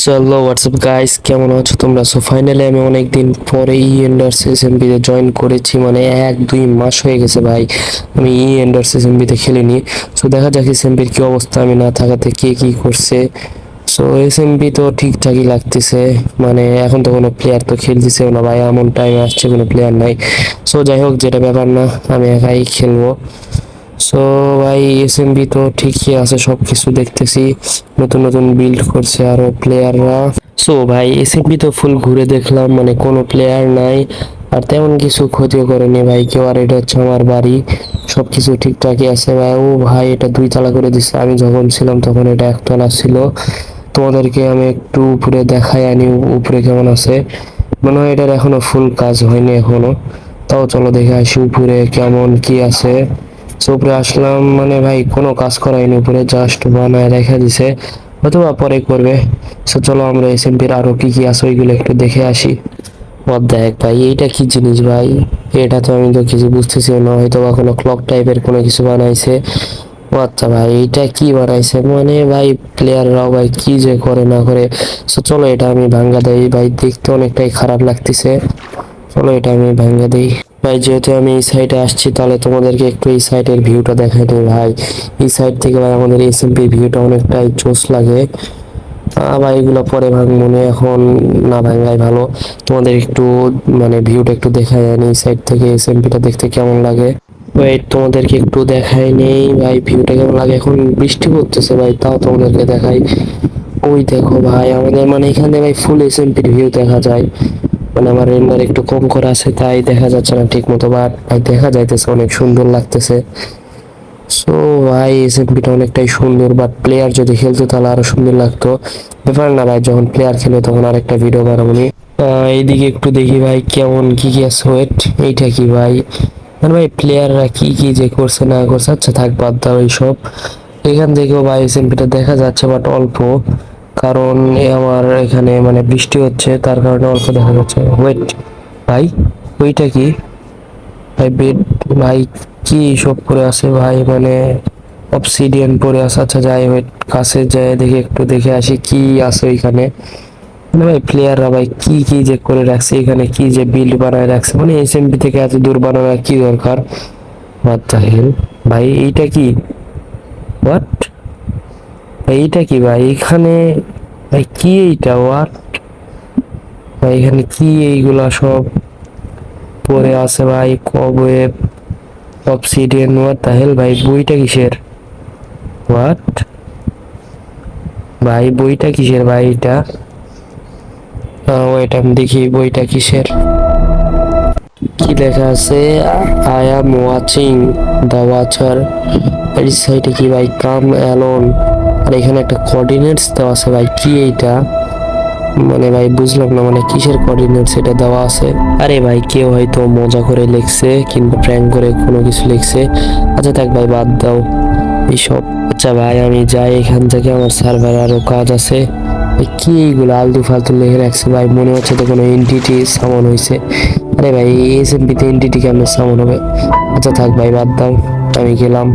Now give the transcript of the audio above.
Hello WhatsApp guys, কেমন আছো তোমরা? সো ফাইনালি আমি অনেকদিন পরে ই এন্ডার্স এসএমবিতে জয়েন করেছি, মানে 1-2 মাস হয়ে গেছে ভাই আমি ই এন্ডার্স এসএমবিতে খেলিনি। সো দেখা যাক এসএমবির কি অবস্থা, আমি না থাকাতে কে কি করছে। সো এসএমবি তো ঠিকঠাকই লাগতেছে, মানে এখন তো কোনো প্লেয়ার তো খেলতেছেও না ভাই, এমন টাইম আসছে কোনো প্লেয়ার নাই। সো যাই হোক, যেটা ব্যাপার না, আমি একাই খেলবো। সো ভাই এসএমবি তো ঠিকই আছে, সব কিছু দেখতেছি নতুন নতুন বিল্ড করছে আরো প্লেয়াররা। সো ভাই এসএমবি তো ফুল ঘুরে দেখলাম, মানে কোনো প্লেয়ার নাই আর তেমন কিছু ক্ষতিও করেনি ভাই কেউ। আর এটা হচ্ছে আমার বাড়ি, সবকিছু ঠিকঠাকই আছে ভাই। ও ভাই, এটা 2 তলা করে দিচ্ছে, আমি যখন ছিলাম তখন এটা 1 তলা ছিল। তোমাদেরকে আমি একটু উপরে দেখাই আনি উপরে কেমন আছে। মনে হয় এটার এখনো ফুল কাজ হয়নি এখনো, তাও চলো দেখে আসি উপরে কেমন কি আছে। তো উপরে আসলাম, মানে ভাই কোনো কাজ করায়নি, উপরে জাস্ট বানায় রেখে দিছে, অথবা পরে করবে। তো চলো আমরা এসএমপির আরো কি কি আছে ওইগুলো একটু দেখে আসি। ও দেখ ভাই, এইটা কি জিনিস ভাই? এটা তো আমি তো কিছু বুঝতেছি না, হয়তো বা কোনো ক্লক টাইপের কোনো কিছু বানাইছে। ও আচ্ছা ভাই, এটা কি বানাইছে মানে ভাই, প্লেয়াররাও ভাই কি যে করে না করে। তো চলো এটা আমি ভাঙ্গা দেই ভাই, দেখতে অনেকটাই খারাপ লাগতেছে। চলো এটা আমি ভাঙ্গা দিই ভাই। যেহেতু আমি এই সাইডে আসছি, তাহলে তোমাদেরকে একটু এই সাইডের ভিউটা দেখাই দিই ভাই। এই সাইড থেকে ভাই আমাদের এসএমপি ভিউটা অনেকটাই জোস লাগে। ভাই এগুলো পরে ভাঙবো না, এখন না ভাঙলাই ভালো। তোমাদের একটু মানে ভিউটা একটু দেখাই আনি এই সাইড থেকে, এসএমপিটা দেখতে কেমন লাগে। ওয়েট, তোমাদেরকে একটু দেখাই নেই ভাই ভিউটা কেমন লাগে। এখন বৃষ্টি পড়তেছে ভাই, তাও তোমাদেরকে দেখাই। ওই দেখো ভাই, আমাদের মানে এখানে ভাই ফুল এসএমপির ভিউ দেখা যায়। মানে আমার রেন্ডার একটু কম করা আছে, তাই দেখা যাচ্ছে না ঠিক মতো, বাট ভাই দেখা যাইতেছে, অনেক সুন্দর লাগতেছে। সো ভাই এসএমপিটা অনেকটাই সুন্দর, বাট প্লেয়ার যদি খেলতো তাহলে আরো সুন্দর লাগতো। ব্যাপার না ভাই, যখন প্লেয়ার খেলে তখন আরেকটা ভিডিও বানাবো নি। এইদিকে একটু দেখি ভাই কেমন কি কি আছে। ওয়েট, এইটা কি ভাই? মানে ভাই প্লেয়াররা কি কি যে করছে না করছে, আচ্ছা থাক বাদ দাও এইসব। এখান থেকেও ভাই এসএমপিটা দেখা যাচ্ছে, বাট অল্প, কারণ আমার এখানে মানে বৃষ্টি হচ্ছে, তার কারণে অল্প দেখা যাচ্ছে। ওয়েট ভাই, ওইটা কি ভাই? বেড ভাই, কি সব পরে আছে ভাই, মানে অবসিডিয়ান পরে আছে। আচ্ছা যাই হোক, কাছে যায় দেখে একটু দেখে আসি কি আছে ওইখানে। মানে ভাই প্লেয়াররা ভাই কি কি যে করে রাখছে এখানে, কি যে বিল্ড বানায় রাখছে, মানে এসএমপি থেকে এত দূর বানানোর কি দরকার? হোয়াট দ্য হেল ভাই, এইটা কি? হোয়াট ভাই, এইটা কি ভাই এখানে? ভাই কি এইটা? হোয়াট ভাই, এখানে কি এইগুলা সব পরে আছে ভাই? কবওয়েব, অবসিডিয়ান, হোয়াট দ্য হেল ভাই, বইটা কিসের? হোয়াট ভাই, বইটা কিসের ভাই এটা? ওয়েট আমি দেখি বইটা কিসের। কি লেখা আছে? I am watching the watcher. এর সাইডে কি ভাই? কাম অ্যালোন। আর এখানে একটা কোঅর্ডিনেটস দেওয়া আছে ভাই, কি এইটা? মানে ভাই বুঝলাম না, মানে কিসের কোঅর্ডিনেটস এটা দেওয়া আছে? আরে ভাই কেউ হয়তো মজা করে লিখছে, কিংবা প্র্যাঙ্ক করে কোনো কিছু লিখছে। আচ্ছা থাক ভাই, বাদ দাও এইসব। আচ্ছা ভাই আমি যাই এখান থেকে, আমার সার্ভার আরো কাজ আছে। কি এইগুলো আলতু ফালতু লিখে রাখছে ভাই, মনে হচ্ছে তো কোনো এনটিটি সামন হয়েছে। আরে ভাই এসএমপিতে এনটিটি কেমন সামন হবে? আচ্ছা থাক ভাই, বাদ দাও, আমি গেলাম।